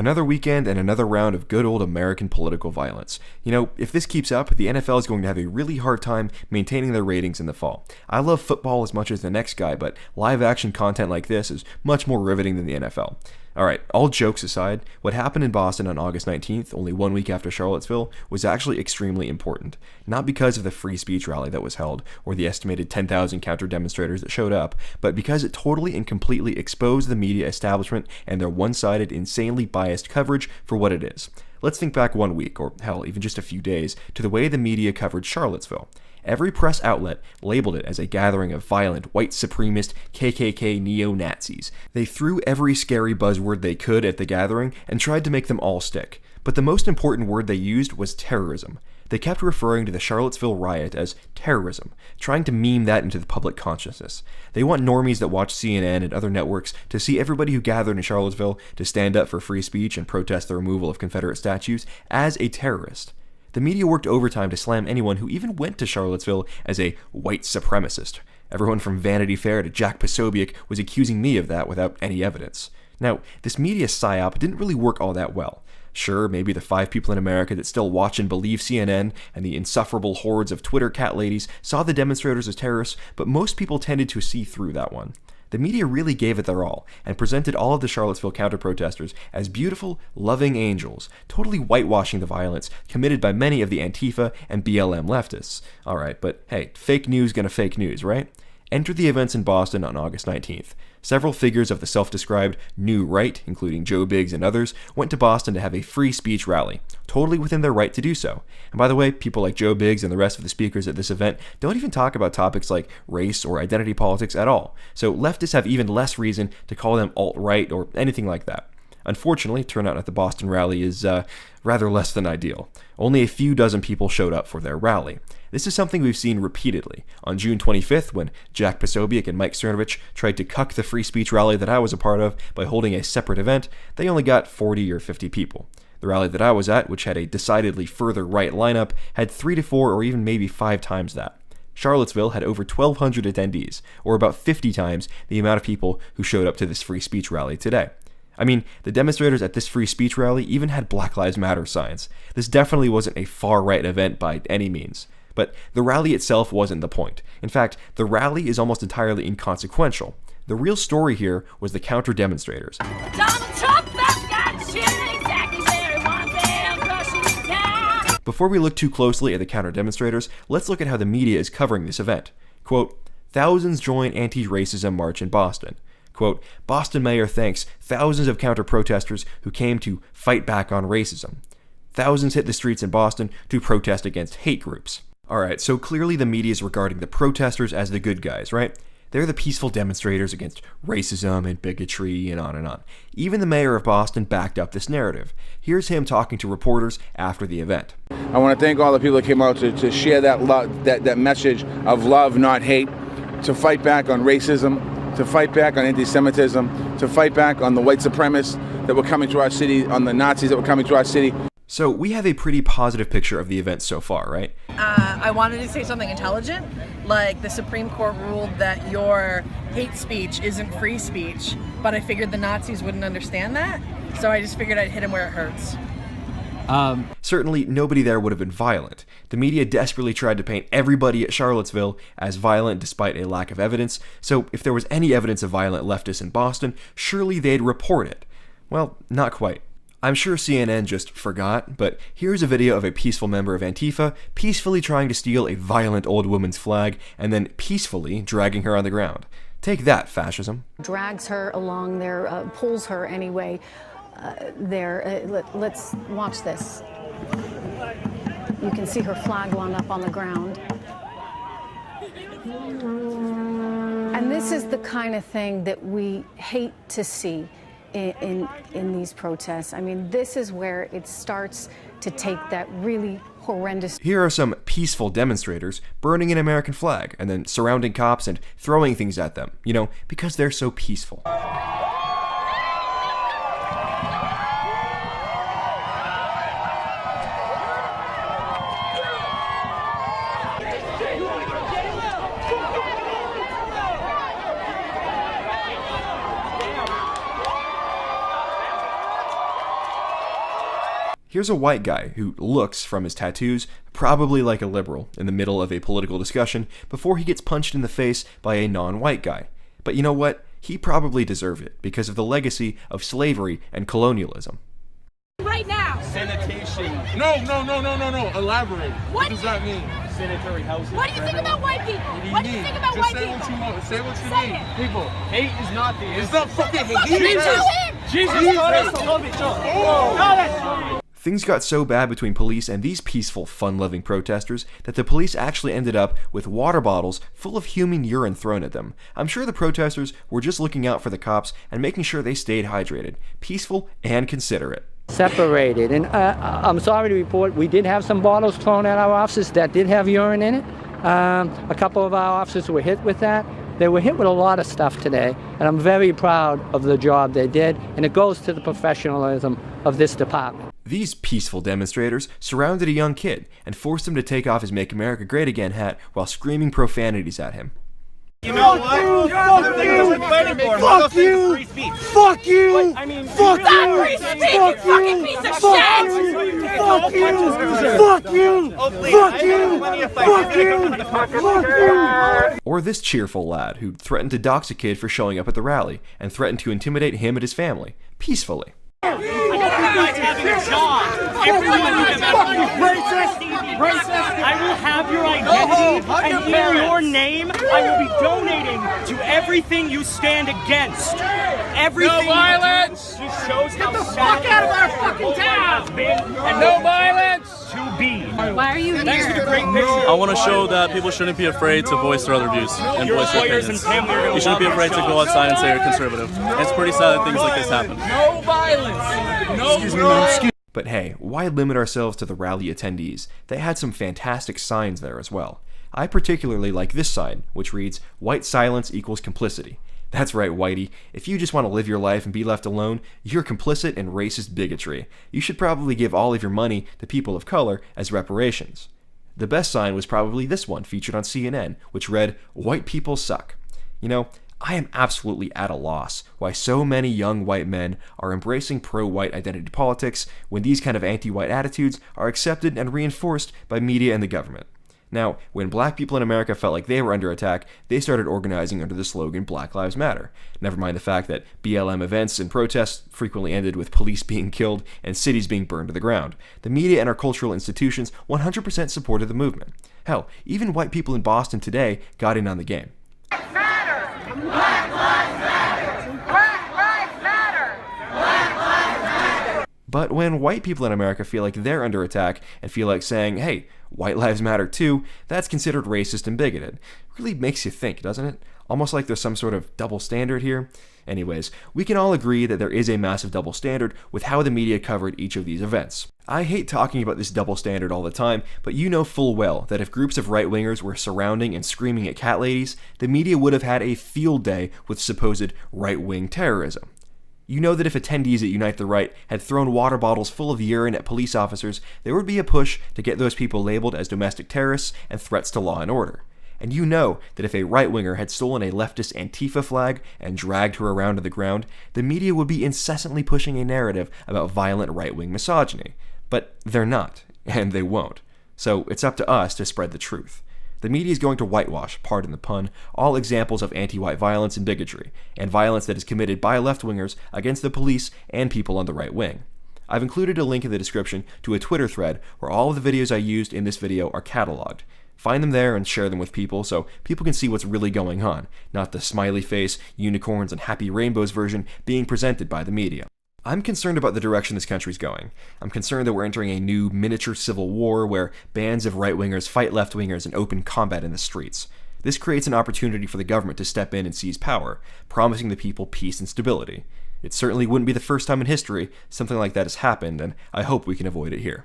Another weekend and another round of good old American political violence. You know, if this keeps up, the NFL is going to have a really hard time maintaining their ratings in the fall. I love football as much as the next guy, but live action content like this is much more riveting than the NFL. Alright, all jokes aside, what happened in Boston on August 19th, only 1 week after Charlottesville, was actually extremely important. Not because of the free speech rally that was held, or the estimated 10,000 counter-demonstrators that showed up, but because it totally and completely exposed the media establishment and their one-sided, insanely biased coverage for what it is. Let's think back 1 week, or hell, even just a few days, to the way the media covered Charlottesville. Every press outlet labeled it as a gathering of violent, white supremacist, KKK neo-Nazis. They threw every scary buzzword they could at the gathering and tried to make them all stick. But the most important word they used was terrorism. They kept referring to the Charlottesville riot as terrorism, trying to meme that into the public consciousness. They want normies that watch CNN and other networks to see everybody who gathered in Charlottesville to stand up for free speech and protest the removal of Confederate statues as a terrorist. The media worked overtime to slam anyone who even went to Charlottesville as a white supremacist. Everyone from Vanity Fair to Jack Posobiec was accusing me of that without any evidence. Now, this media psyop didn't really work all that well. Sure, maybe the 5 people in America that still watch and believe CNN and the insufferable hordes of Twitter cat ladies saw the demonstrators as terrorists, but most people tended to see through that one. The media really gave it their all, and presented all of the Charlottesville counter-protesters as beautiful, loving angels, totally whitewashing the violence committed by many of the Antifa and BLM leftists. Alright, but hey, fake news gonna fake news, right? Enter the events in Boston on August 19th. Several figures of the self-described New Right, including Joe Biggs and others, went to Boston to have a free speech rally, totally within their right to do so. And by the way, people like Joe Biggs and the rest of the speakers at this event don't even talk about topics like race or identity politics at all, so leftists have even less reason to call them alt-right or anything like that. Unfortunately, turnout at the Boston rally is rather less than ideal. Only a few dozen people showed up for their rally. This is something we've seen repeatedly. On June 25th, when Jack Posobiec and Mike Cernovich tried to cuck the free speech rally that I was a part of by holding a separate event, they only got 40 or 50 people. The rally that I was at, which had a decidedly further right lineup, had 3 to 4 or even maybe 5 times that. Charlottesville had over 1,200 attendees, or about 50 times the amount of people who showed up to this free speech rally today. I mean, the demonstrators at this free speech rally even had Black Lives Matter signs. This definitely wasn't a far-right event by any means. But the rally itself wasn't the point. In fact, the rally is almost entirely inconsequential. The real story here was the counter-demonstrators. Donald Trump, that got shit exactly where he wants them, crushing down. Before we look too closely at the counter-demonstrators, let's look at how the media is covering this event. Quote, thousands join anti-racism march in Boston. Quote, Boston mayor thanks thousands of counter-protesters who came to fight back on racism. Thousands hit the streets in Boston to protest against hate groups. Alright, so clearly the media is regarding the protesters as the good guys, right? They're the peaceful demonstrators against racism and bigotry and on and on. Even the mayor of Boston backed up this narrative. Here's him talking to reporters after the event. I want to thank all the people that came out to share that love, that message of love, not hate, to fight back on racism, to fight back on anti-Semitism, to fight back on the white supremacists that were coming to our city, on the Nazis that were coming to our city. So we have a pretty positive picture of the event so far, right? I wanted to say something intelligent, like the Supreme Court ruled that your hate speech isn't free speech, but I figured the Nazis wouldn't understand that, so I just figured I'd hit them where it hurts. Certainly, nobody there would have been violent. The media desperately tried to paint everybody at Charlottesville as violent despite a lack of evidence, so if there was any evidence of violent leftists in Boston, surely they'd report it. Well, not quite. I'm sure CNN just forgot, but here's a video of a peaceful member of Antifa peacefully trying to steal a violent old woman's flag and then peacefully dragging her on the ground. Take that, fascism. Drags her along there, pulls her anyway. Let's watch this. You can see her flag wound up on the ground. And this is the kind of thing that we hate to see in these protests. I mean, this is where it starts to take that really horrendous. Here are some peaceful demonstrators burning an American flag and then surrounding cops and throwing things at them, you know, because they're so peaceful. Here's a white guy who looks, from his tattoos, probably like a liberal in the middle of a political discussion before he gets punched in the face by a non-white guy. But you know what? He probably deserved it because of the legacy of slavery and colonialism. Right now. Sanitation. No. Elaborate. What does that mean? Sanitary housing. What do you think about white people? What do you think about white people? Say what you Say mean. it. People. Hate is not the answer. It's not fucking Jesus taught us to love each other. Things got so bad between police and these peaceful, fun-loving protesters that the police actually ended up with water bottles full of human urine thrown at them. I'm sure the protesters were just looking out for the cops and making sure they stayed hydrated, peaceful and considerate. Separated, and I'm sorry to report we did have some bottles thrown at our officers that did have urine in it. A couple of our officers were hit with that. They were hit with a lot of stuff today, and I'm very proud of the job they did, and it goes to the professionalism of this department. These peaceful demonstrators surrounded a young kid and forced him to take off his Make America Great Again hat while screaming profanities at him. You know what? Fuck you! Fuck you! I mean, fuck you! Free speech, you fucking piece of shit! Fuck you! Fuck you! Fuck you! Fuck you! Fuck you! Or this cheerful lad who threatened to dox a kid for showing up at the rally and threatened to intimidate him and his family, peacefully. Having a job. Everyone racist. I will have your identity and in your name, I will be donating to everything you stand against. Everything. No violence. Just shows how Get the fuck out of our fucking town. And No violence. to be. Why are you here? Thanks for the great picture. I want to show that people shouldn't be afraid to voice their other views and Your voice their lawyers and opinions. family are gonna You shouldn't be love afraid to your go job. outside and say you're conservative. It's pretty sad that things like this happen. No violence. No. But hey, why limit ourselves to the rally attendees? They had some fantastic signs there as well. I particularly like this sign, which reads, "White silence equals complicity." That's right, Whitey. If you just want to live your life and be left alone, you're complicit in racist bigotry. You should probably give all of your money to people of color as reparations. The best sign was probably this one featured on CNN, which read, "White people suck." You know, I am absolutely at a loss why so many young white men are embracing pro-white identity politics when these kind of anti-white attitudes are accepted and reinforced by media and the government. Now, when black people in America felt like they were under attack, they started organizing under the slogan Black Lives Matter. Never mind the fact that BLM events and protests frequently ended with police being killed and cities being burned to the ground. The media and our cultural institutions 100% supported the movement. Hell, even white people in Boston today got in on the game. But when white people in America feel like they're under attack and feel like saying, hey, white lives matter too, that's considered racist and bigoted. Really makes you think, doesn't it? Almost like there's some sort of double standard here. Anyways, we can all agree that there is a massive double standard with how the media covered each of these events. I hate talking about this double standard all the time, but you know full well that if groups of right-wingers were surrounding and screaming at cat ladies, the media would have had a field day with supposed right-wing terrorism. You know that if attendees at Unite the Right had thrown water bottles full of urine at police officers, there would be a push to get those people labeled as domestic terrorists and threats to law and order. And you know that if a right-winger had stolen a leftist Antifa flag and dragged her around to the ground, the media would be incessantly pushing a narrative about violent right-wing misogyny. But they're not, and they won't. So it's up to us to spread the truth. The media is going to whitewash, pardon the pun, all examples of anti-white violence and bigotry, and violence that is committed by left-wingers against the police and people on the right wing. I've included a link in the description to a Twitter thread where all of the videos I used in this video are cataloged. Find them there and share them with people so people can see what's really going on, not the smiley face, unicorns, and happy rainbows version being presented by the media. I'm concerned about the direction this country's going. I'm concerned that we're entering a new miniature civil war where bands of right-wingers fight left-wingers in open combat in the streets. This creates an opportunity for the government to step in and seize power, promising the people peace and stability. It certainly wouldn't be the first time in history something like that has happened, and I hope we can avoid it here.